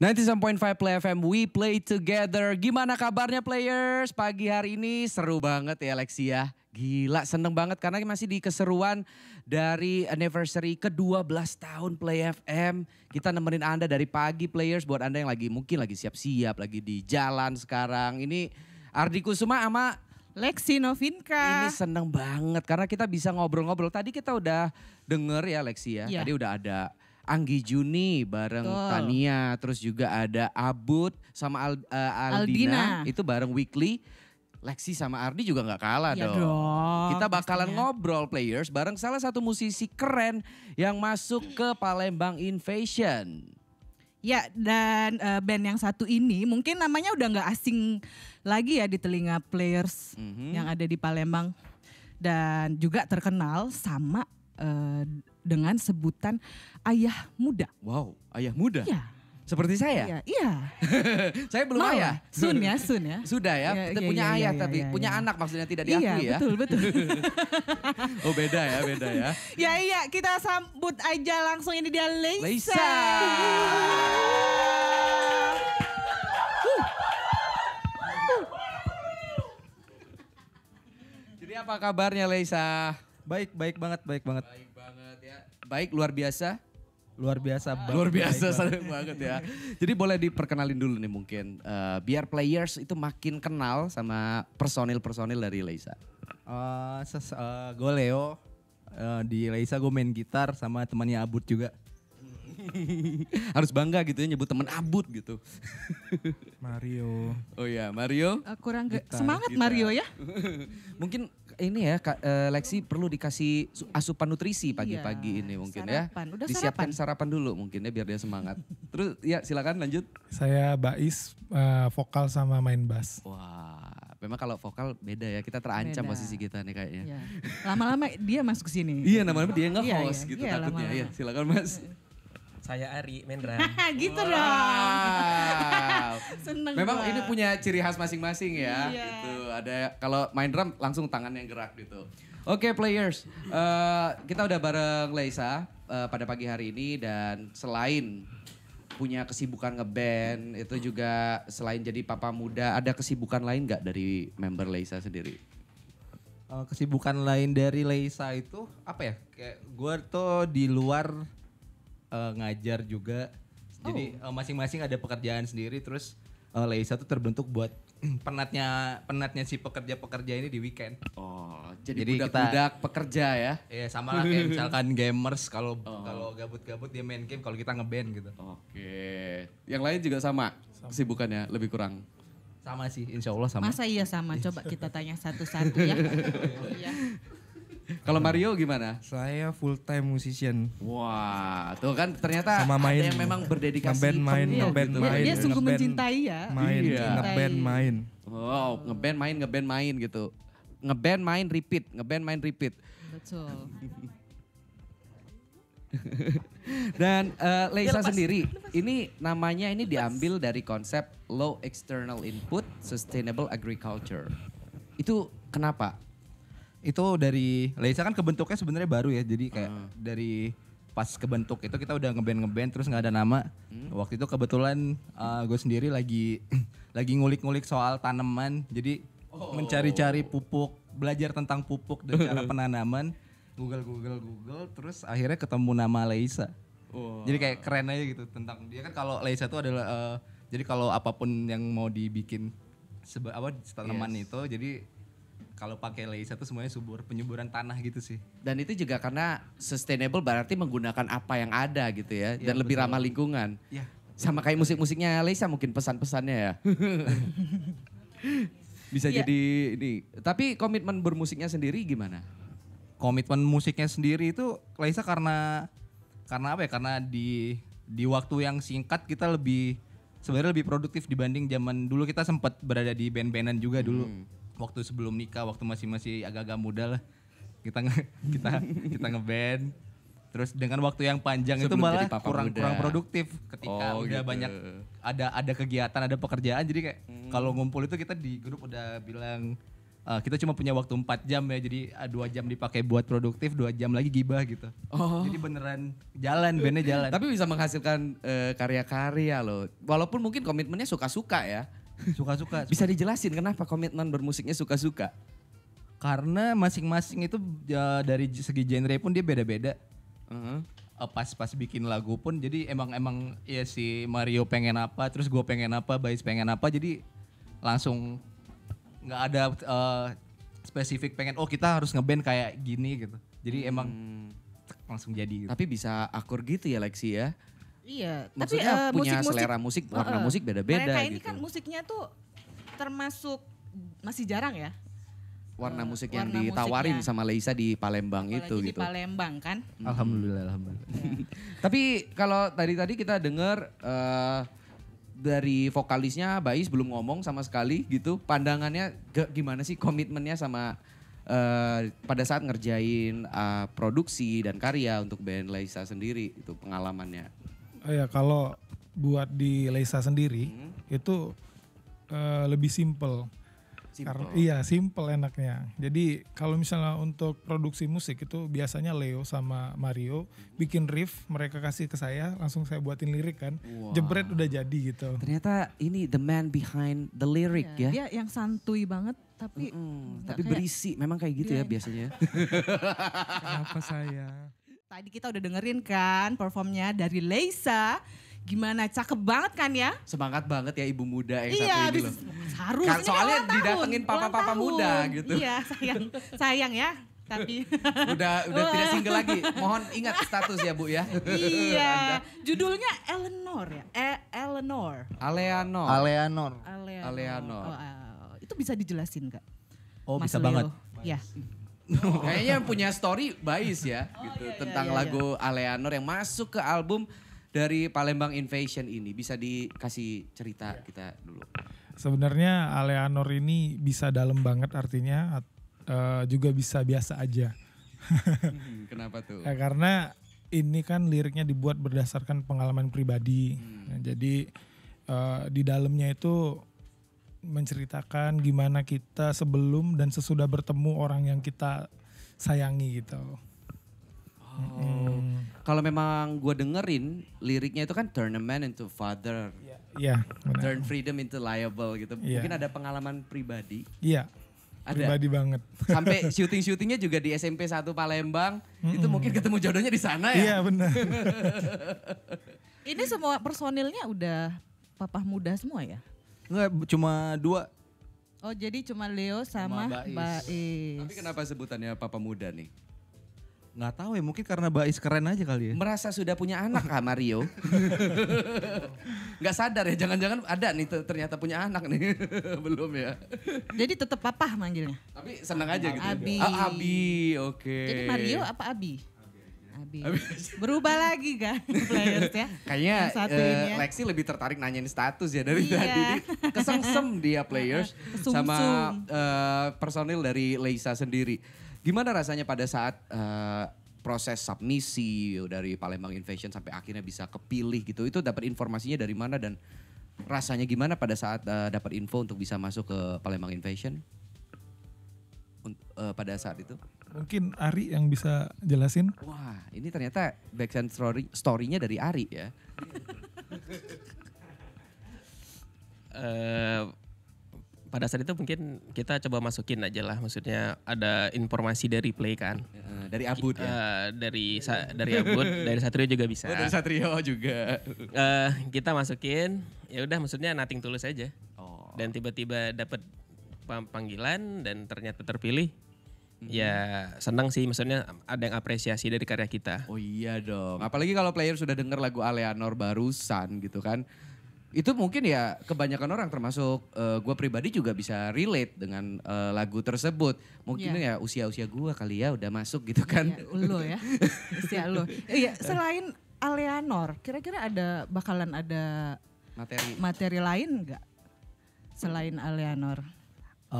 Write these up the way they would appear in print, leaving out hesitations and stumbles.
97.5 Play FM, we play together. Gimana kabarnya players? Pagi hari ini seru banget ya Lexi ya. Gila seneng banget karena masih di keseruan dari anniversary ke-12 tahun Play FM. Kita nemenin Anda dari pagi players buat Anda yang mungkin lagi siap-siap, lagi di jalan sekarang. Ini Ardi Kusuma sama Lexi Novinka. ini seneng banget karena kita bisa ngobrol-ngobrol. Tadi kita udah denger ya Lexi ya. Iya. Tadi udah ada Anggi Juni bareng Betul. Tania. Terus juga ada Abud sama Aldina. Itu bareng Weekly. Lexi sama Ardi juga gak kalah Ya dong. dong, Kita bakalan pastinya. ngobrol players bareng salah satu musisi keren yang masuk ke Palembang Invasion. Ya dan band yang satu ini mungkin namanya udah gak asing lagi ya di telinga players yang ada di Palembang. Dan juga terkenal sama dengan sebutan Ayah Muda. Wow, ayah muda. Iya. Seperti saya. Iya, iya. Saya belum Malah, ayah. Sun ya, Sun ya. Sudah ya, Iya, kita iya, punya iya, ayah iya, tapi iya, punya iya. anak maksudnya tidak diakui Iya, ya. betul. Oh beda ya. Iya, kita sambut aja langsung ini dia Leisa. Leisa. Jadi apa kabarnya Leisa? Baik banget. Baik banget ya. Baik luar biasa. Luar biasa banget. Luar biasa Baik senang banget ya. Jadi boleh diperkenalin dulu nih mungkin. Biar players itu makin kenal sama personil-personil dari Leisa. Gue Leo, di Leisa gue main gitar sama temannya Abud juga. Harus bangga gitu ya nyebut temen Abud gitu. Mario. Oh ya Mario. Kurang Gitar, semangat gitar. Mario ya. Mungkin ini ya Lexi perlu dikasih asupan nutrisi pagi-pagi Iya, ini mungkin sarapan. ya. Udah Disiapkan sarapan dulu mungkin ya biar dia semangat. Terus ya silakan lanjut. Saya Bais, vokal sama main bass. Wah memang kalau vokal beda ya kita terancam Beda. posisi kita nih kayaknya. Iya. Lama-lama dia masuk sini. Iya namanya dia nge-host Iya, gitu iya, takutnya. lama-lama. Iya silakan Mas. Saya Ari, main drum. Gitu dong. Wow. Seneng Memang gua. ini punya ciri khas masing-masing ya. Iya. Gitu. Ada kalau main drum langsung tangan yang gerak gitu. Oke players, kita udah bareng Leisa pada pagi hari ini dan selain punya kesibukan ngeband itu juga selain jadi papa muda ada kesibukan lain nggak dari member Leisa sendiri? Kesibukan lain dari Leisa itu apa ya? Kayak gue tuh di luar ngajar juga. Jadi masing-masing ada pekerjaan sendiri. Terus Leisa tuh terbentuk buat penatnya si pekerja-pekerja ini di weekend. Oh, jadi Jadi budak-budak pekerja ya? Iya sama lah kayak misalkan gamers kalau gabut-gabut dia main game, kalau kita ngeband gitu. Oke, yang lain juga sama kesibukannya lebih kurang. Sama sih, insya Allah sama. Masa iya sama? Coba kita tanya satu-satu ya. Iya. Kalau Mario gimana? Saya full time musician. Wah, tuh kan ternyata Sama ada main. yang memang berdedikasi Ngeband main, penuh ngeband gitu. main. Dia sungguh ngeband. mencintai ya. Main, Iya. ngeband main. Wow, ngeband main gitu. Ngeband main repeat. Betul. Dan Leisa sendiri, ini namanya ini diambil dari konsep low external input, sustainable agriculture. Itu kenapa? Itu dari Leisa kan kebentuknya sebenarnya baru ya. Jadi kayak dari pas kebentuk itu kita udah ngeband terus nggak ada nama. Waktu itu kebetulan gue sendiri lagi lagi ngulik-ngulik soal tanaman. Jadi mencari-cari pupuk, belajar tentang pupuk dan cara penanaman. Google terus akhirnya ketemu nama Leisa. Jadi kayak keren aja gitu tentang dia kan. Kalau Leisa itu adalah jadi kalau apapun yang mau dibikin tanaman itu jadi kalau pakai Leisa tuh semuanya penyuburan tanah gitu sih. Dan itu juga karena sustainable berarti menggunakan apa yang ada gitu ya. Iya, Dan lebih betul. ramah lingkungan. Iya. Sama kayak musik-musiknya Leisa mungkin pesan-pesannya ya. Bisa Iya. jadi ini. Tapi komitmen bermusiknya sendiri gimana? Komitmen musiknya sendiri itu Leisa karena apa ya? Karena di waktu yang singkat kita sebenarnya lebih produktif dibanding zaman dulu. Kita sempat berada di band-bandan juga dulu. Waktu sebelum nikah, waktu masih agak-agak muda lah. Kita ngeband. Terus dengan waktu yang panjang itu Sebelum malah jadi papa kurang muda. produktif ketika Oh, udah gitu. banyak ada kegiatan, ada pekerjaan. Jadi kayak kalau ngumpul itu kita di grup udah bilang kita cuma punya waktu 4 jam ya, jadi 2 jam dipakai buat produktif, 2 jam lagi gibah gitu. Jadi beneran jalan, bandnya jalan. Tapi bisa menghasilkan karya-karya loh. Walaupun mungkin komitmennya suka-suka ya. Suka-suka. Bisa dijelasin kenapa komitmen bermusiknya suka-suka? Karena masing-masing itu dari segi genre pun dia beda-beda. Pas bikin lagu pun jadi emang ya si Mario pengen apa, terus gue pengen apa, Bais pengen apa, jadi langsung nggak ada spesifik pengen kita harus ngeband kayak gini gitu. Jadi emang langsung jadi gitu. Tapi bisa akur gitu ya Lexi ya? Iya, Maksudnya tapi punya musik-musik, selera musik, warna musik beda-beda mereka ini gitu. kan musiknya tuh termasuk masih jarang ya. Warna musik yang warna ditawarin musiknya. sama Leisa di Palembang Apalagi itu di gitu. Palembang kan. Alhamdulillah. Tapi kalau tadi kita dengar dari vokalisnya Bais belum ngomong sama sekali gitu. Pandangannya gimana sih komitmennya sama pada saat ngerjain produksi dan karya untuk band Leisa sendiri itu pengalamannya. Ya kalau buat di Leisa sendiri itu lebih simple. Iya simple enaknya. Jadi kalau misalnya untuk produksi musik itu biasanya Leo sama Mario bikin riff, mereka kasih ke saya, langsung saya buatin lirik kan. Wow. Jebret udah jadi gitu. Ternyata ini the man behind the lyric ya. Dia yang santuy banget tapi Tapi berisi, memang kayak gitu ya Iya. biasanya. Kenapa saya? Tadi kita udah dengerin kan performnya dari Leisa. Gimana, cakep banget kan ya? Semangat banget ya ibu muda yang Iya, satu ini habis loh. harusnya Kan soalnya ulang tahun, didatengin ulang papa-papa tahun. muda gitu. Iya, sayang ya. Tapi Udah tidak single lagi. Mohon ingat status ya Bu ya. iya, judulnya Eleanor ya. Eleanor. Aleanor. Eleanor. Itu bisa dijelasin Kak? Oh Mas bisa Leo? banget. Ya. Kayaknya yang punya story Bais ya gitu tentang iya. lagu Aleanor yang masuk ke album dari Palembang Invasion ini. Bisa dikasih cerita kita dulu. Sebenarnya Aleanor ini bisa dalam banget artinya, juga bisa biasa aja. Kenapa tuh? Ya, karena ini kan liriknya dibuat berdasarkan pengalaman pribadi. Nah, jadi di dalamnya itu menceritakan gimana kita sebelum dan sesudah bertemu orang yang kita sayangi gitu. Kalau memang gue dengerin liriknya itu kan turn a man into father. Iya, benar. Turn freedom into liable gitu. Iya. Mungkin ada pengalaman pribadi. Iya, Ada. pribadi banget. Sampai syuting-syutingnya juga di SMP 1 Palembang. Itu mungkin ketemu jodohnya di sana ya. Iya benar. Ini semua personilnya udah papah muda semua ya? Enggak, cuma 2. Oh jadi cuma Leo sama Bais. Bais. Tapi kenapa sebutannya papa muda nih? Nggak tahu ya, mungkin karena Bais keren aja kali ya. Merasa sudah punya anak kah Mario? Nggak sadar ya, jangan-jangan ada nih ternyata punya anak nih. Belum ya. Jadi tetap papah manggilnya? Tapi senang aja gitu. Abi. Abi, oke. Jadi Mario apa Abi? Abi. Berubah lagi kan players ya? Kayaknya Yang satu ini ya. Lexi lebih tertarik nanyain status ya dari Iya. tadi. Kesengsem dia players Kesumsum. sama personil dari Leisa sendiri. Gimana rasanya pada saat proses submisi dari Palembang Invasion sampai akhirnya bisa kepilih gitu? Itu dapat informasinya dari mana dan rasanya gimana pada saat dapat info untuk bisa masuk ke Palembang Invasion? Pada saat itu? Mungkin Ari yang bisa jelasin. Wah, ini ternyata background story-nya dari Ari ya. Pada saat itu mungkin kita coba masukin aja lah, maksudnya ada informasi dari Play kan. Dari Abud ya. Dari Abud, dari Satrio juga bisa. Oh, dari Satrio juga. Kita masukin, ya udah maksudnya nothing tulus aja. Oh. Dan tiba-tiba dapat panggilan dan ternyata terpilih. Ya senang sih, maksudnya ada yang apresiasi dari karya kita. Oh iya dong. Apalagi kalau player sudah denger lagu Aleanor barusan gitu kan. Itu mungkin ya kebanyakan orang termasuk gue pribadi juga bisa relate dengan lagu tersebut. Mungkin ya usia-usia gue kali ya udah masuk gitu kan. Ya, lo ya. Usia lo. Iya, selain Aleanor, kira-kira bakalan ada materi lain enggak? Selain Aleanor.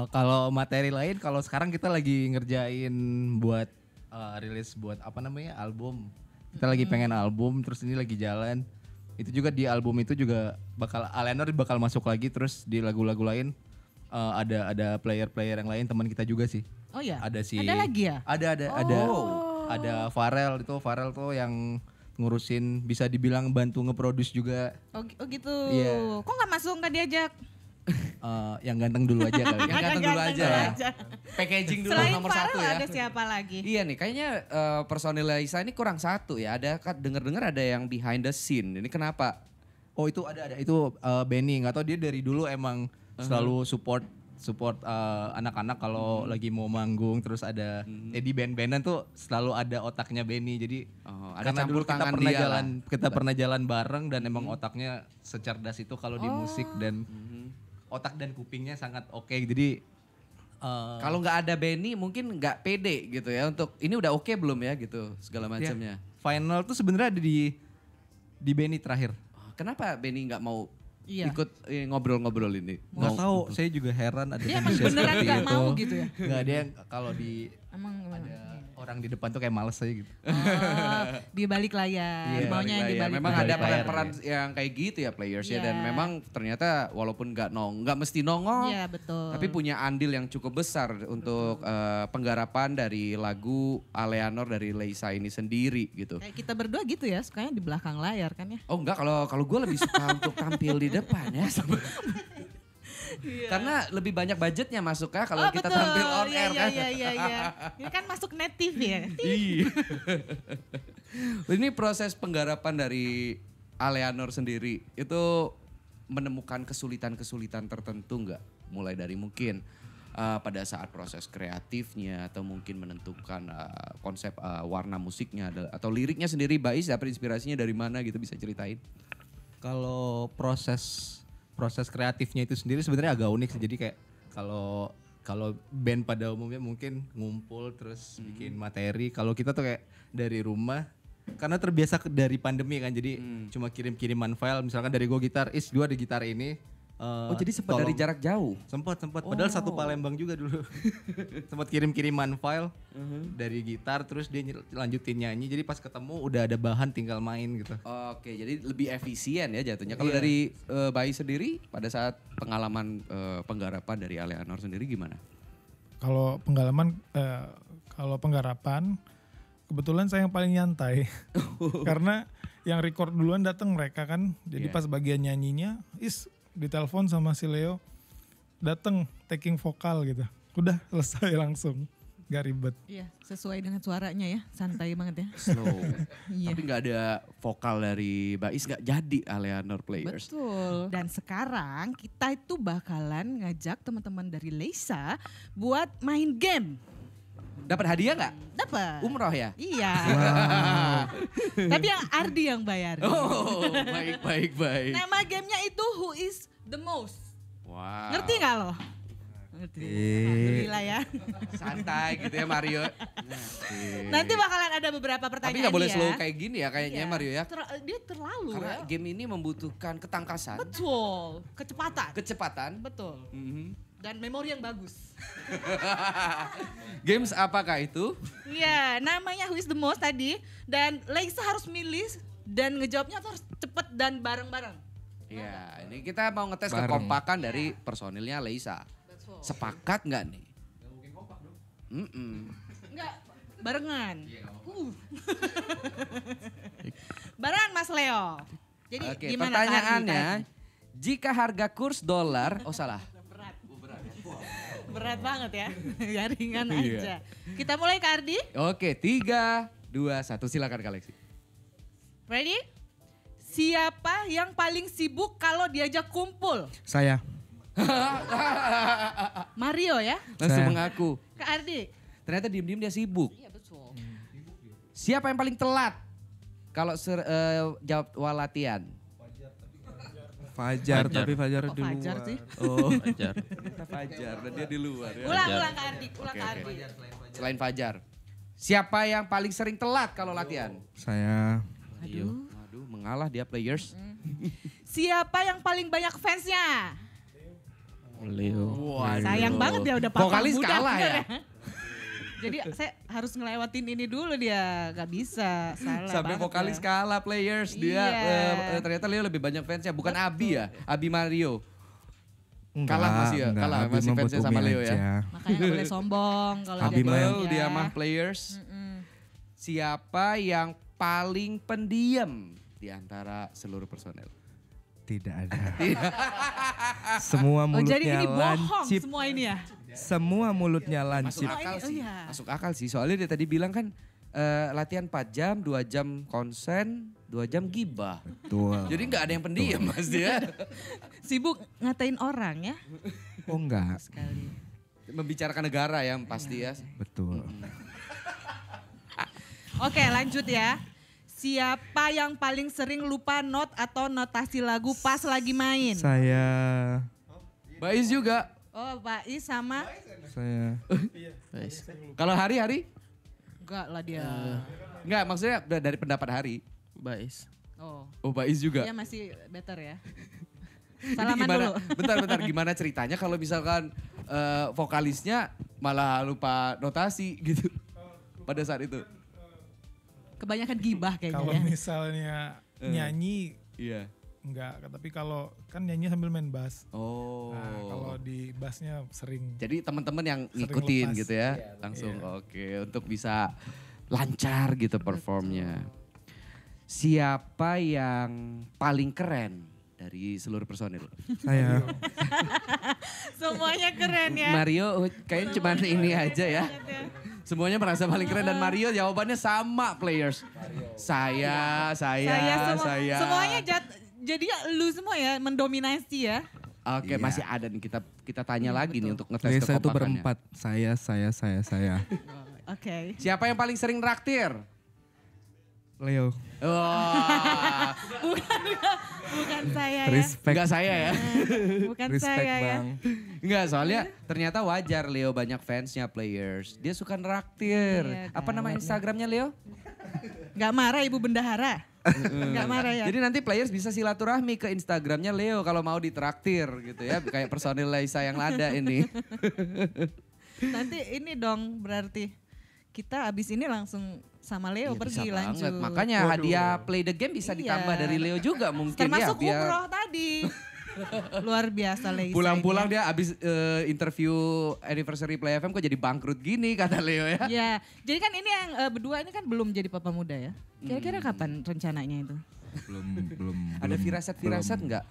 Kalau materi lain, kalau sekarang kita lagi ngerjain buat rilis buat album. Kita lagi pengen album, terus ini lagi jalan. Itu juga di album itu juga Aleanor bakal masuk lagi, terus di lagu-lagu lain ada player-player yang lain teman kita juga sih. Oh ya. Ada si Ada lagi ya? Ada Farel tuh yang ngurusin, bisa dibilang bantu nge-produce juga. Oh gitu. Iya. Kok nggak masuk, nggak diajak? Yang ganteng dulu aja kali. Yang ganteng dulu aja ya. Packaging dulu Selain nomor Farel 1 ya. ada siapa lagi? Iya nih, kayaknya personil Laisa ini kurang satu ya. Ada dengar-dengar ada yang behind the scene. Ini kenapa? Oh itu ada itu Benny, nggak tahu dia dari dulu emang selalu support anak-anak kalau lagi mau manggung, terus ada di band-bandan tuh selalu ada otaknya Benny. Jadi ada karena campur dulu kita tangan pernah dia jalan kita pernah jalan bareng dan emang otaknya secerdas itu kalau di musik, dan otak dan kupingnya sangat oke. Jadi kalau nggak ada Benny mungkin nggak pede gitu ya untuk ini udah oke belum ya gitu segala macamnya. final tuh sebenarnya ada di Benny terakhir. Kenapa Benny nggak mau Iya. ikut ngobrol-ngobrol ini? Nggak tahu, saya juga heran ada Dia emang manusia beneran seperti nggak itu. mau gitu ya? Nggak, dia kalau di Emang ada orang di depan tuh kayak males aja gitu. di balik layar, Iya, maunya yang di balik Memang layar. ada balik layar, peran-peran yang kayak gitu ya players ya, dan Iya. memang ternyata walaupun nggak mesti nongol, Iya betul. tapi punya andil yang cukup besar untuk penggarapan dari lagu Aleanor dari Leisa ini sendiri gitu. Kayak kita berdua gitu ya, sukanya di belakang layar kan ya. Oh enggak, kalau gue lebih suka untuk tampil di depan ya. Karena lebih banyak budgetnya masuknya kalau kita betul. tampil on Iya, air kan. Iya. Ini kan masuk native ya. Iya. Ini proses penggarapan dari Aleanor sendiri itu menemukan kesulitan-kesulitan tertentu nggak? Mulai dari mungkin pada saat proses kreatifnya atau mungkin menentukan konsep warna musiknya atau liriknya sendiri. Bais dapat inspirasinya dari mana gitu, bisa ceritain? Kalau proses kreatifnya itu sendiri sebenarnya agak unik sih. Jadi kayak kalau band pada umumnya mungkin ngumpul terus bikin materi. Kalau kita tuh kayak dari rumah, karena terbiasa dari pandemi kan, jadi cuma kirim-kiriman file. Misalkan dari gue gitar, gue ada gitar ini. Oh jadi sempat dari jarak jauh? Sempat. Padahal satu Palembang juga dulu. Sempat kirim-kiriman file dari gitar, terus dia lanjutin nyanyi. Jadi pas ketemu udah ada bahan, tinggal main gitu. Oke, jadi lebih efisien ya jatuhnya. Kalau Iya. dari Bayi sendiri pada saat pengalaman penggarapan dari Aleanor sendiri gimana? Kalau penggarapan kebetulan saya yang paling nyantai. Karena yang record duluan datang mereka kan. Jadi pas bagian nyanyinya ditelepon sama si Leo, dateng taking vokal gitu. Udah selesai langsung. Gak ribet. Iya, sesuai dengan suaranya ya, santai banget ya. Slow. Iya. Tapi nggak ada vokal dari Bais, nggak jadi Aleanor Players. Betul. Dan sekarang kita itu bakalan ngajak teman-teman dari Leisa buat main game. Dapat hadiah nggak? Dapat. Umroh ya? Iya. Tapi yang Ardi yang bayar. Oh, baik. Nama gamenya itu Who is the Most. Wow. Ngerti nggak lo? Ngerti. Alhamdulillah ya. Santai gitu ya Mario. Nanti bakalan ada beberapa Tapi pertanyaan nggak boleh ya. slow kayak gini ya kayaknya Iya. Mario ya. Dia terlalu Karena ya. game ini membutuhkan ketangkasan, Betul. Kecepatan. kecepatan. Betul. Mhm. Dan memori yang bagus. Games apakah itu? Iya, namanya Who is the Most tadi. Dan Leisa harus milih dan ngejawabnya tuh harus cepet dan bareng-bareng. Ya, ini kita mau ngetes Bareng. kekompakan dari personilnya Leisa. Betul. Sepakat nggak nih? Enggak, barengan. Barengan Mas Leo. Jadi Oke, gimana pertanyaannya, Kak Ardi? jika harga kurs dolar, oh salah. Berat banget ya. Ya ringan Iya. aja. Kita mulai Kak Ardi. Oke, 3, 2, 1, silakan Kak Lexi. Ready? Siapa yang paling sibuk kalau diajak kumpul? Saya. Mario ya? Langsung Saya. mengaku. Kak Ardi. Ternyata diem-diem dia sibuk. Iya betul. Siapa yang paling telat kalau jawab latihan? Fajar, Fajar. tapi Fajar Kok di Fajar luar. sih? Oh, Fajar. kita Fajar dan dia di luar ya. Ulang Kak Ardi. Ulang Oke, Kak oke. Ardi. Selain Fajar. Siapa yang paling sering telat kalau latihan? Saya. Waduh, mengalah dia players. Siapa yang paling banyak fansnya? Leo. Sayang banget dia udah papa Vokalis muda. kalah ya? Jadi saya harus ngelewatin ini dulu dia. Gak bisa, salah Sampai banget vokalis ya. kalah players dia. Iya. Ternyata Leo lebih banyak fansnya, bukan Abi ya? Abi Mario. Kalah masih ya? Kalah Abi masih mah fansnya buat sama Umi Leo ya? aja. Makanya gak boleh sombong kalau Abi jadi mah ya. Betul, dia mah players. Siapa yang paling pendiam di antara seluruh personel? Tidak ada. Semua Oh jadi mulutnya ini bohong lancip. semua ini ya? Semua mulutnya Masuk lancip. akal ini- sih. iya. Masuk akal sih. Soalnya dia tadi bilang kan latihan 4 jam, 2 jam konsen, 2 jam gibah. Betul. Jadi nggak ada yang pendiam Mas dia. Sibuk ngatain orang ya Oh enggak. sekali. Membicarakan negara ya pasti ya. Betul. Oke lanjut ya. Siapa yang paling sering lupa not atau notasi lagu pas lagi main? Saya Bais juga. Oh Pak Is sama? saya Nice. Kalau hari-hari? Enggak lah dia. Enggak, maksudnya udah dari pendapat hari. Bais. Oh Oh Bais juga. dia masih better ya. Ini Salaman gimana, dulu. bentar, gimana ceritanya kalau misalkan vokalisnya malah lupa notasi gitu pada saat itu? Kebanyakan gibah kayaknya Kalau ya. misalnya nyanyi Iya. enggak, tapi kalau kan nyanyi sambil main bass. Oh. Nah, kalau di bassnya sering. Jadi teman-teman yang Sering ngikutin lepas. gitu ya, langsung oke untuk bisa lancar gitu performnya. Siapa yang paling keren dari seluruh personil? saya Semuanya keren ya. Mario kayaknya cuma ini aja ya. Semuanya merasa paling keren dan Mario jawabannya sama players. Saya. Semuanya jadi lu semua ya mendominasi ya. Oke, Iya. masih ada nih kita tanya lagi nih untuk ngetes Lesa itu kekompakannya. berempat. Saya. Oke. Siapa yang paling sering raktir? Leo. Wah, Bukan saya ya. Respect. enggak saya ya. Bukan Respect saya ya. bang. Enggak, soalnya ternyata wajar Leo banyak fansnya players. Dia suka neraktir. Iya, Apa nama gawat Instagramnya Leo? Gak marah Ibu Bendahara. Gak marah ya. Jadi nanti players bisa silaturahmi ke Instagramnya Leo kalau mau ditraktir gitu ya. Kayak personil Laisa yang lada ini. Nanti ini dong berarti kita abis ini langsung sama Leo Iya, pergi bisa lanjut. banget. Makanya hadiah play the game bisa Iya. ditambah dari Leo juga mungkin Termasuk ya. Biar umroh tadi. Luar biasa Leisa. pulang-pulang ini. dia abis interview anniversary Play FM kok jadi bangkrut gini kata Leo ya. Ya, jadi kan ini yang berdua ini kan belum jadi papa muda ya. Kira-kira kapan rencananya itu? Belum. Ada firasat-firasat enggak?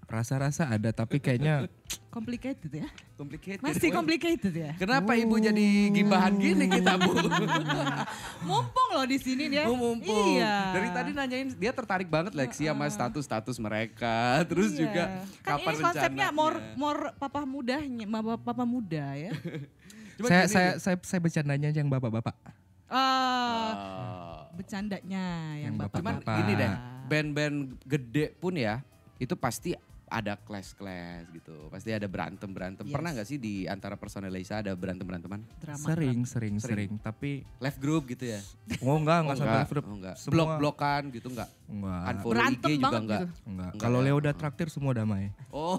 Rasa-rasa ada tapi kayaknya Complicated ya? Complicated. Masih complicated ya? Kenapa ibu jadi gibahan gini kita bu? Mumpung loh di sini dia. Oh, mumpung. Iya. Dari tadi nanyain dia tertarik banget Lexi sama status-status mereka. Terus Iya. juga kan kapan ini konsepnya rencananya. more papa mudanya, papa muda ya. Cuma saya, gini, saya bercandanya yang bapak-bapak. Bercandanya yang Yang bapak. cuman Bapak. gini deh, band-band gede pun ya, itu pasti ada clash-clash gitu. Pasti ada berantem-berantem. Yes. Pernah gak sih di antara personel Laisa ada berantem-beranteman? Drama. Sering. Tapi Live group gitu ya? enggak sampai Oh, enggak. Semua- Blok-blokan gitu enggak? enggak. Unfollow Berantem IG juga banget enggak? gitu. Enggak. Enggak Kalau ya? Leo udah traktir semua damai. Oh,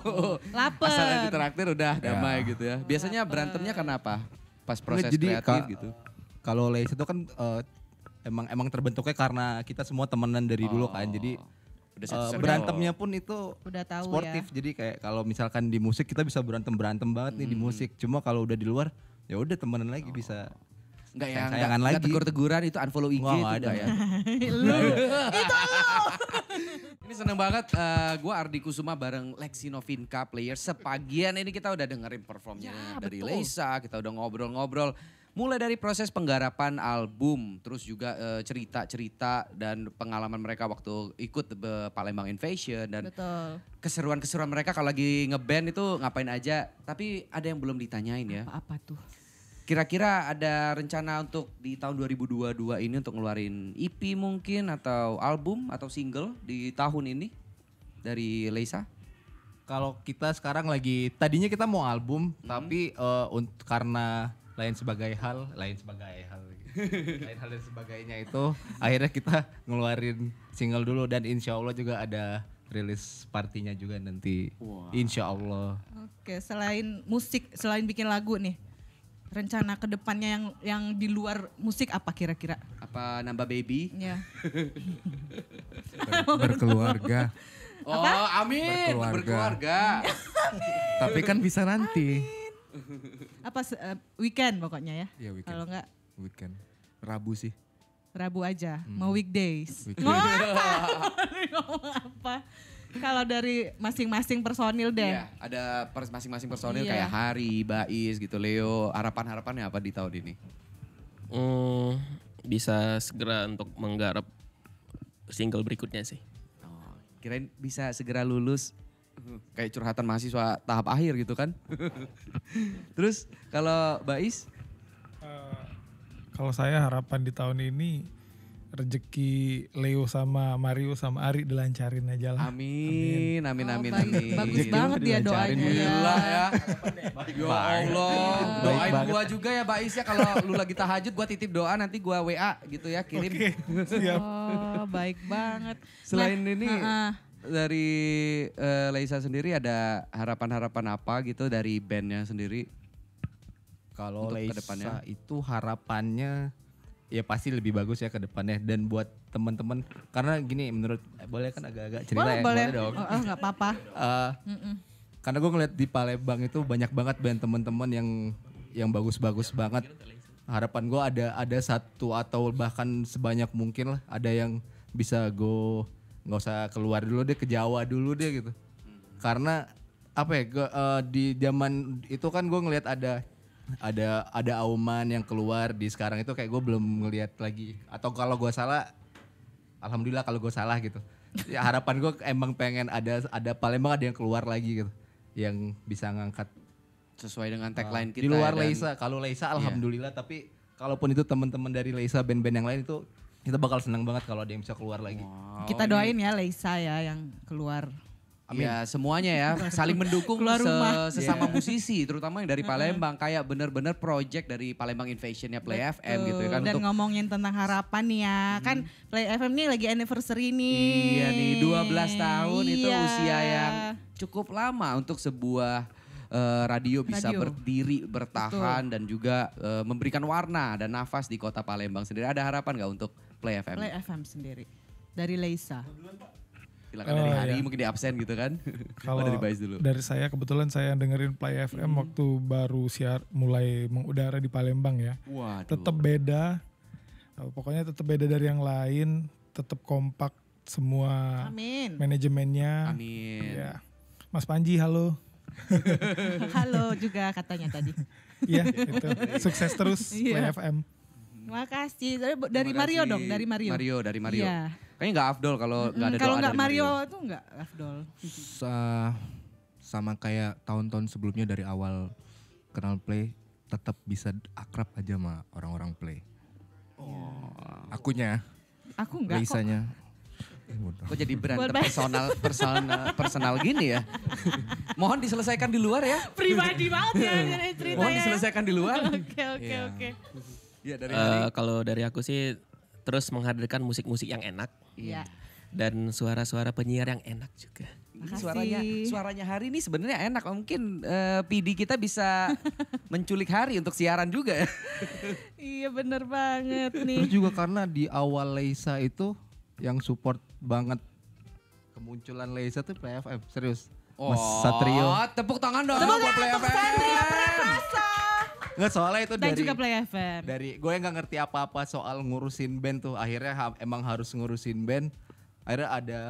Lapar. asal yang ditraktir udah damai gitu ya. Biasanya berantemnya kenapa? Pas proses Jadi, kreatif gitu. Kalau Lace itu kan emang terbentuknya karena kita semua temenan dari dulu kan. Jadi Udah satu-satu. berantemnya pun itu Udah tahu sportif. ya. Jadi kayak kalau misalkan di musik kita bisa berantem banget nih di musik. Cuma kalau udah di luar ya udah temenan lagi bisa. Enggak ya, Sayang-sayangan enggak lagi. tegur-teguran itu unfollow IG Wah, itu nggak ada. enggak ya. Ini seneng banget, gue Ardi Kusuma bareng Lexi Novinka player. Sepagian ini kita udah dengerin performnya dari Laisa, kita udah ngobrol-ngobrol. Mulai dari proses penggarapan album, terus juga cerita-cerita dan pengalaman mereka waktu ikut Palembang Invasion. Dan Betul. keseruan-keseruan mereka kalau lagi ngeband itu ngapain aja. Tapi ada yang belum ditanyain ya. Apa tuh? Kira-kira ada rencana untuk di tahun 2022 ini untuk ngeluarin EP mungkin atau album atau single di tahun ini dari Laisa? Kalau kita sekarang tadinya kita mau album tapi karena lain hal dan sebagainya itu akhirnya kita ngeluarin single dulu dan insya Allah juga ada rilis partinya juga nanti. Insya Allah. Oke, selain musik, selain bikin lagu nih, rencana kedepannya yang di luar musik apa kira-kira? Apa nambah baby? Ya. berkeluarga. Oh amin, Berkeluarga. berkeluarga. Tapi kan bisa nanti. Apa weekend pokoknya ya? Iya weekend. Kalau enggak Weekend. Rabu sih. Rabu aja, mau weekdays. Weekdays. Ngomong apa? Kalau dari masing-masing personil deh. Iya, ada masing-masing personil Iya. kayak Hari, Bais gitu, Leo. Harapan-harapannya apa di tahun ini? Bisa segera untuk menggarap single berikutnya sih. Oh, kirain bisa segera lulus. Kayak curhatan mahasiswa tahap akhir gitu kan. Terus kalau Bais? Kalau saya harapan di tahun ini rezeki Leo sama Mario sama Ari dilancarin aja lah. Amin, amin, Oh, amin, baik. amin. Bagus banget dia doanya ya. Gila ya. Ya Allah, doain banget. gua juga ya Bais ya kalau lu lagi tahajud gua titip doa nanti gua WA gitu ya kirim. Oke, siap. Oh, baik banget. Selain Nah, ini dari Leisa sendiri ada harapan-harapan apa gitu dari bandnya sendiri? Kalau Untuk Leisa kedepannya? itu harapannya ya pasti lebih bagus ya ke depannya. Dan buat teman-teman, karena gini menurut, boleh kan agak-agak cerita boleh, ya? boleh. dong. Oh, nggak apa-apa. Karena gue ngeliat di Palembang itu banyak banget band teman-teman yang bagus-bagus banget. Harapan gue ada satu atau bahkan sebanyak mungkin lah, ada yang bisa go nggak usah keluar dulu deh, ke Jawa dulu deh gitu. Karena apa ya, di zaman itu kan gue ngeliat ada Auman yang keluar, di sekarang itu kayak gue belum ngeliat lagi. Atau kalau gue salah, alhamdulillah kalau gue salah gitu. Ya harapan gue emang pengen ada Palembang ada yang keluar lagi gitu, yang bisa ngangkat Sesuai dengan tagline kita. di luar ya, dan- Leisa. Kalau Leisa alhamdulillah, tapi kalaupun itu teman-teman dari Leisa, band-band yang lain itu kita bakal senang banget kalau ada yang bisa keluar lagi. Kita doain ya Leisa ya yang keluar. Ya semuanya ya saling mendukung Keluar rumah. sesama musisi, terutama yang dari Palembang, kayak bener-bener project dari Palembang Invasionnya Play FM gitu ya kan. Dan untuk ngomongin tentang harapan nih ya, kan Play FM nih lagi anniversary nih. Iya nih 12 tahun itu Iya. usia yang cukup lama untuk sebuah radio bisa Radio. berdiri, bertahan dan juga memberikan warna dan nafas di kota Palembang sendiri. Ada harapan nggak untuk Play FM? Play FM sendiri dari Leisa. Silakan dari Oh, Hari iya. mungkin di absen gitu kan. Kalau dari Bais dulu. dari saya kebetulan saya dengerin Play FM waktu baru mulai mengudara di Palembang ya. Waduh. Tetap beda, pokoknya tetap beda dari yang lain, tetap kompak semua Amin. manajemennya. Amin. Ya. Mas Panji, halo. Halo juga katanya tadi. Iya, itu. Sukses terus Play Iya. FM. Makasih. Dari Terima Mario kasih. dong, dari Mario. Dari Mario. Iya. Kayaknya nggak afdol kalau nggak ada Kalau doa nggak dari Mario tuh nggak Afdol. Sama kayak tahun-tahun sebelumnya dari awal kenal Play, tetap bisa akrab aja sama orang-orang Play. Akunya, Aku nggak kok. Leisanya. Kok jadi berantem Buat- personal gini ya? Mohon diselesaikan di luar ya. Pribadi banget ya ceritanya. Mohon diselesaikan di luar. Oke. Ya dari Kalau dari aku sih terus menghadirkan musik-musik yang enak Iya. dan suara-suara penyiar yang enak juga. Ini Makasih. suaranya Hari ini sebenarnya enak. Mungkin PD kita bisa menculik Hari untuk siaran juga ya. Iya bener banget Terus nih. juga karena di awal Leisa itu yang support banget kemunculan Leisa tuh Play FM, serius. Mas Satrio. Tepuk tangan dong buat Play FM. Nggak, soalnya itu Dan dari juga Play FM. gue yang nggak ngerti apa-apa soal ngurusin band tuh, akhirnya emang harus ngurusin band. Akhirnya ada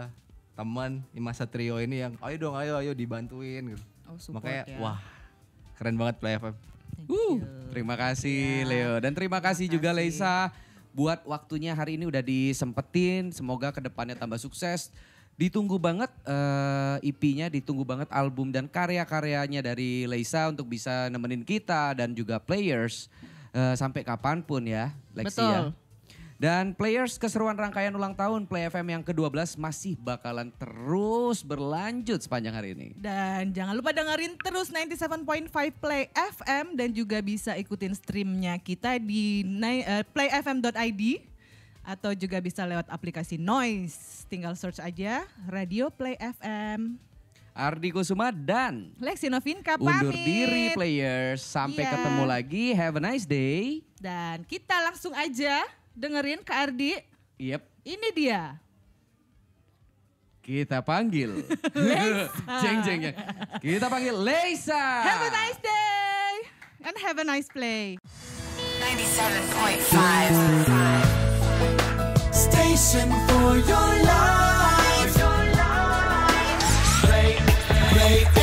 teman Mas Satrio ini yang ayo dong, ayo dibantuin gitu. Oh, support Makanya ya. wah keren banget Play FM. Terima kasih Leo dan terima kasih juga Leisa buat waktunya hari ini udah disempetin. Semoga kedepannya tambah sukses. Ditunggu banget EP-nya, ditunggu banget album dan karya-karyanya dari Leisa untuk bisa nemenin kita dan juga players sampai kapanpun ya, Lexi ya. Betul. Dan players, keseruan rangkaian ulang tahun Play FM yang ke-12 masih bakalan terus berlanjut sepanjang hari ini. Dan jangan lupa dengerin terus 97.5 Play FM dan juga bisa ikutin streamnya kita di playfm.id atau juga bisa lewat aplikasi Noise. Tinggal search aja Radio Play FM. Ardi Kusuma dan Lexi Novinka undur pamit. diri players. Sampai Iya. ketemu lagi. Have a nice day. Dan kita langsung aja dengerin Kak Ardi. Yep. Ini dia. Kita panggil. Jeng jeng jeng. Kita panggil Leisa. Have a nice day and have a nice play. 97.5 Station for your life. Play